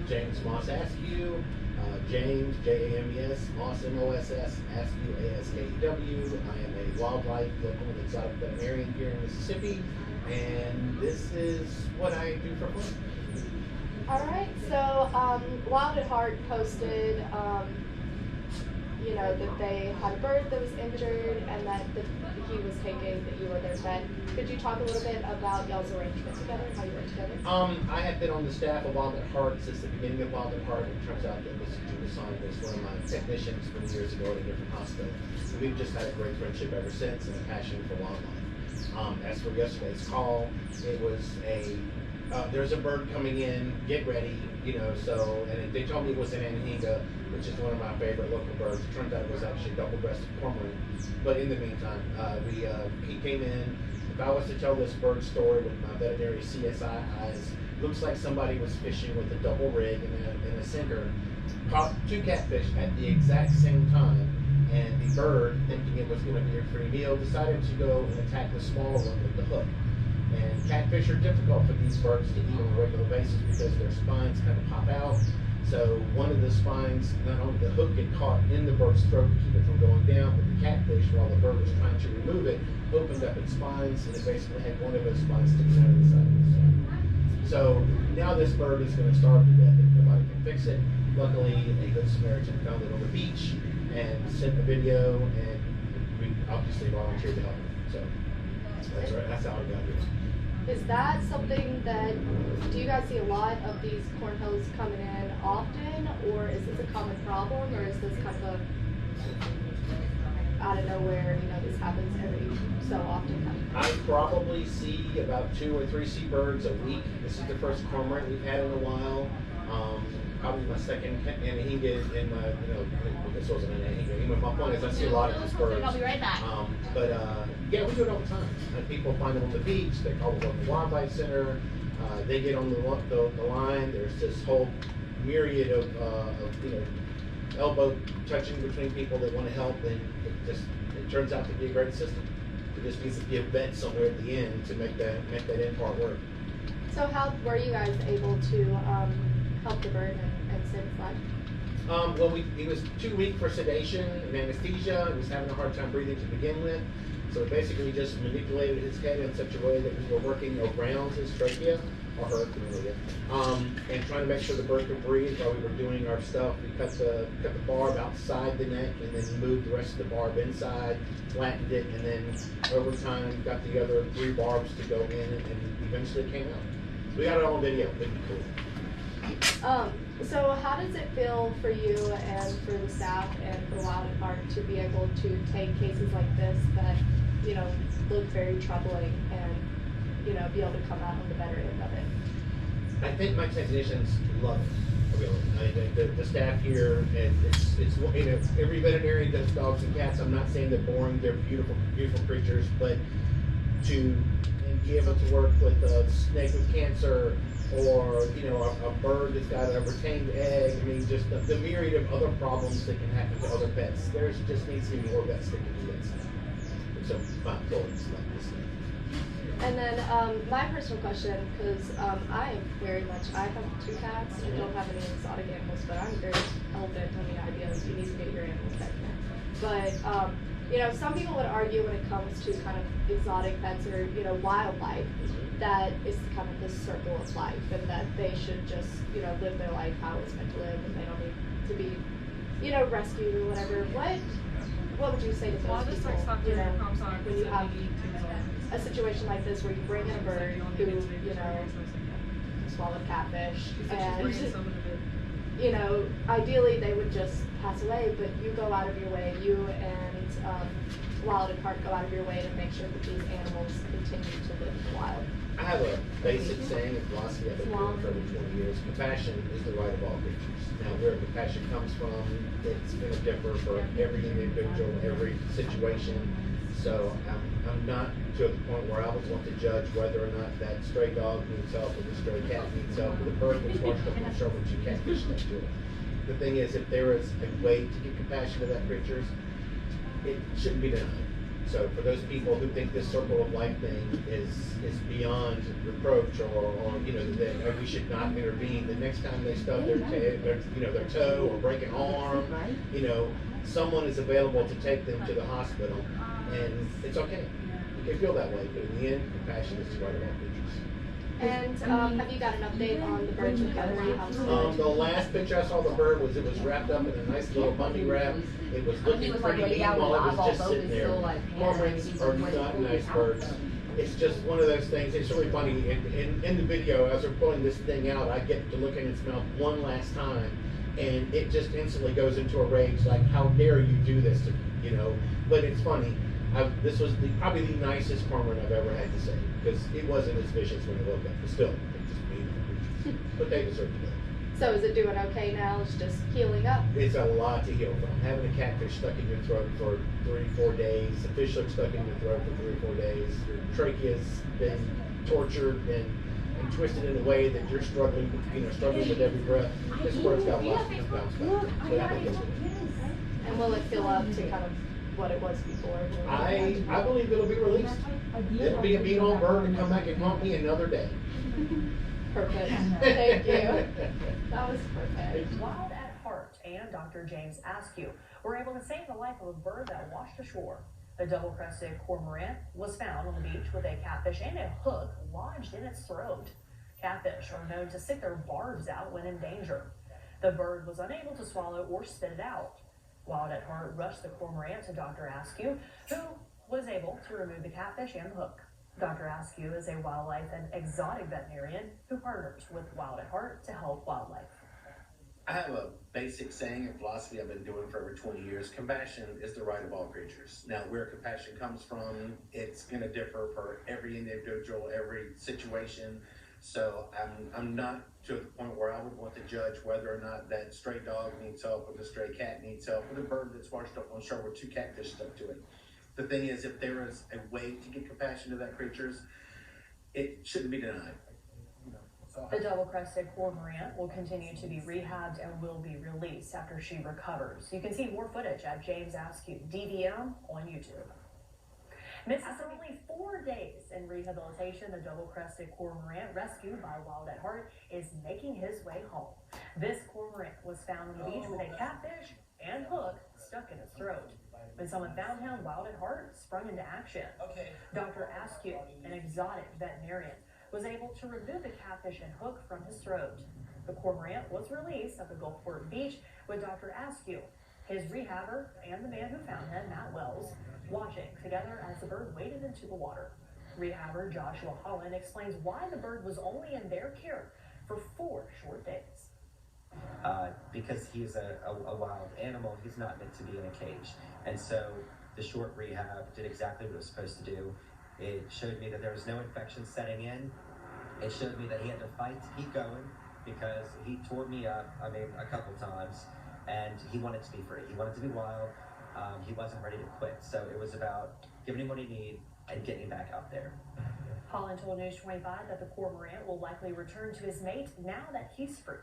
James Moss Askew. James, James, Moss, Moss, Askew, Askew. I am a wildlife, local, and exotic veterinarian here in Mississippi, and this is what I do for fun. All right, so Wild at Heart posted, you know, that they had a bird that was injured and that he was taking, that you were their vet. Could you talk a little bit about y'all's arrangement together, how you work together? I have been on the staff of Wild at Heart since the beginning of Wild at Heart. It turns out that Mr. Judason was one of my technicians from years ago at a different hospital. And we've just had a great friendship ever since and a passion for wildlife. As for yesterday's call, it was there's a bird coming in, get ready, you know, so, and they told me it was an anhinga, which is one of my favorite local birds. It turned out it was actually a double-breasted cormorant. But in the meantime, he came in. If I was to tell this bird story with my veterinary CSI eyes, looks like somebody was fishing with a double rig and a sinker, caught two catfish at the exact same time, and the bird, thinking it was going to be a free meal, decided to go and attack the smaller one with the hook. And catfish are difficult for these birds to eat on a regular basis because their spines kind of pop out. So one of the spines, not only the hook get caught in the bird's throat to keep it from going down, but the catfish, while the bird was trying to remove it, opened up its spines, and it basically had one of those spines sticking out of the side of its throat. So now this bird is going to starve to death if nobody can fix it. Luckily, a good Samaritan found it on the beach and sent a video, and we obviously volunteered to help him. So that's right. That's how I got here. Is that something that, do you guys see a lot of these cornholes coming in often, or is this a common problem, or is this kind of a out of nowhere, you know, this happens every so often kind of thing? I probably see about 2 or 3 seabirds a week. This is the first cormorant we've had in a while. Probably my second anhinga in my, you know, this wasn't an anhinga. My point is I see a lot of these birds. I'll be right back. Yeah, we do it all the time. People find them on the beach. They call the local wildlife center. They get on the line. There's this whole myriad of you know, elbow touching between people that want to help, and it turns out to be a great system. It just needs to be a vet somewhere at the end to make that end part work. So how were you guys able to help the bird and save its life? Well, he was too weak for sedation and anesthesia. He was having a hard time breathing to begin with. So we basically just manipulated his head in such a way that we were working around his trachea, or her trachea, and trying to make sure the bird could breathe while we were doing our stuff. We cut the barb outside the neck and then moved the rest of the barb inside, flattened it, and then over time got the other 3 barbs to go in, and eventually it came out. We got it all on video. It'd be cool. So how does it feel for you and for the staff and for Wild at Heart to be able to take cases like this that, you know, look very troubling and, you know, be able to come out on the better end of it? I think my technicians love it. Really. I think the staff here, and it's you know, every veterinarian does dogs and cats. I'm not saying they're boring. They're beautiful, beautiful creatures, but to be able to work with a snake with cancer, or, you know, a bird that's got a retained egg. I mean, just the myriad of other problems that can happen to other pets. There's just needs to be more vets that can do that stuff. So my goal is like this. And then my personal question, because I have 2 cats. I don't have any exotic animals, but I'm very hell-bent on the idea that you need to get your animals pet care. But you know, some people would argue when it comes to kind of exotic pets or, you know, wildlife, that it's kind of this circle of life, and that they should just, you know, live their life how it's meant to live, and they don't need to be, you know, rescued or whatever. What would you say to those people? You know, when you have a situation like this where you bring in a bird who, you know, swallowed catfish, and, you know, ideally they would just pass away, but you go out of your way, you and Wild at Heart go out of your way to make sure that these animals continue to live in the wild. I have a basic saying, a philosophy I've been doing for over 20 years. Compassion is the right of all creatures. Now, where compassion comes from, it's going to differ for every individual, every situation. So I'm not to the point where I would want to judge whether or not that stray dog needs help or the stray cat needs help, or the bird was washed up on the shore with 2 catfish next to it. The thing is, if there is a way to get compassion to that creature, it shouldn't be denied. So for those people who think this circle of life thing is beyond reproach, or you know, that we should not intervene, the next time they stub their toe or break an arm, you know, someone is available to take them to the hospital, and it's okay. You can feel that way, but in the end, compassion is the right of all creatures. And have you got an update on the bird's recovery? The last picture I saw of the bird was it was wrapped up in a nice little bunny wrap. It was looking pretty neat while it was just sitting there. Cormorants are not nice birds. It's just one of those things. It's really funny. In the video, as they're pulling this thing out, I get to look in its mouth one last time, and it just instantly goes into a rage, like, how dare you do this to me, you know? But it's funny. This was probably the nicest cormorant I've ever had to say, because it wasn't as vicious when it woke up, but still, it's just mean creatures. But they deserve to live. So is it doing okay now? It's just healing up? It's a lot to heal from. Having a catfish stuck in your throat for 3-4 days, a fish hook stuck in your throat for 3 or 4 days, your trachea's been tortured and twisted in a way that you're struggling with every breath. This bird's got lots of bounce back. So I think it's good. And will it fill up to kind of what it was before? I believe it'll be released. It'll be a meat on bird and come back and haunt me another day. Perfect. Thank you. That was perfect. Wild at Heart and Dr. James Askew were able to save the life of a bird that washed ashore. The double-crested cormorant was found on the beach with a catfish and a hook lodged in its throat. Catfish are known to stick their barbs out when in danger. The bird was unable to swallow or spit it out. Wild at Heart rushed the cormorant to Dr. Askew, who was able to remove the catfish and the hook. Dr. Askew is a wildlife and exotic veterinarian who partners with Wild at Heart to help wildlife. I have a basic saying and philosophy I've been doing for over 20 years. Compassion is the right of all creatures. Now, where compassion comes from, it's going to differ for every individual, every situation. So I'm not to the point where I would want to judge whether or not that stray dog needs help, or the stray cat needs help, or the bird that's washed up on shore with 2 catfish stuck to it. The thing is, if there is a way to get compassion to that creatures, it shouldn't be denied. The double-crested cormorant will continue to be rehabbed and will be released after she recovers. You can see more footage at James Askew DVM on YouTube. After only 4 days in rehabilitation, the double-crested cormorant, rescued by Wild at Heart, is making his way home. This cormorant was found on the beach with a catfish and hook stuck in his throat. When someone found him, Wild at Heart sprung into action. Dr. Askew, an exotic veterinarian, was able to remove the catfish and hook from his throat. The cormorant was released at the Gulfport Beach with Dr. Askew, his rehabber, and the man who found him, Matt Wells, watching together as the bird waded into the water. Rehabber Joshua Holland explains why the bird was only in their care for 4 short days. Because he's a wild animal, he's not meant to be in a cage. And so the short rehab did exactly what it was supposed to do. It showed me that there was no infection setting in. It showed me that he had to fight to keep going, because he tore me up, a couple times, and he wanted to be free. He wanted to be wild. He wasn't ready to quit. So it was about giving him what he needed and getting him back out there. Holland told News 25 that the cormorant will likely return to his mate now that he's free.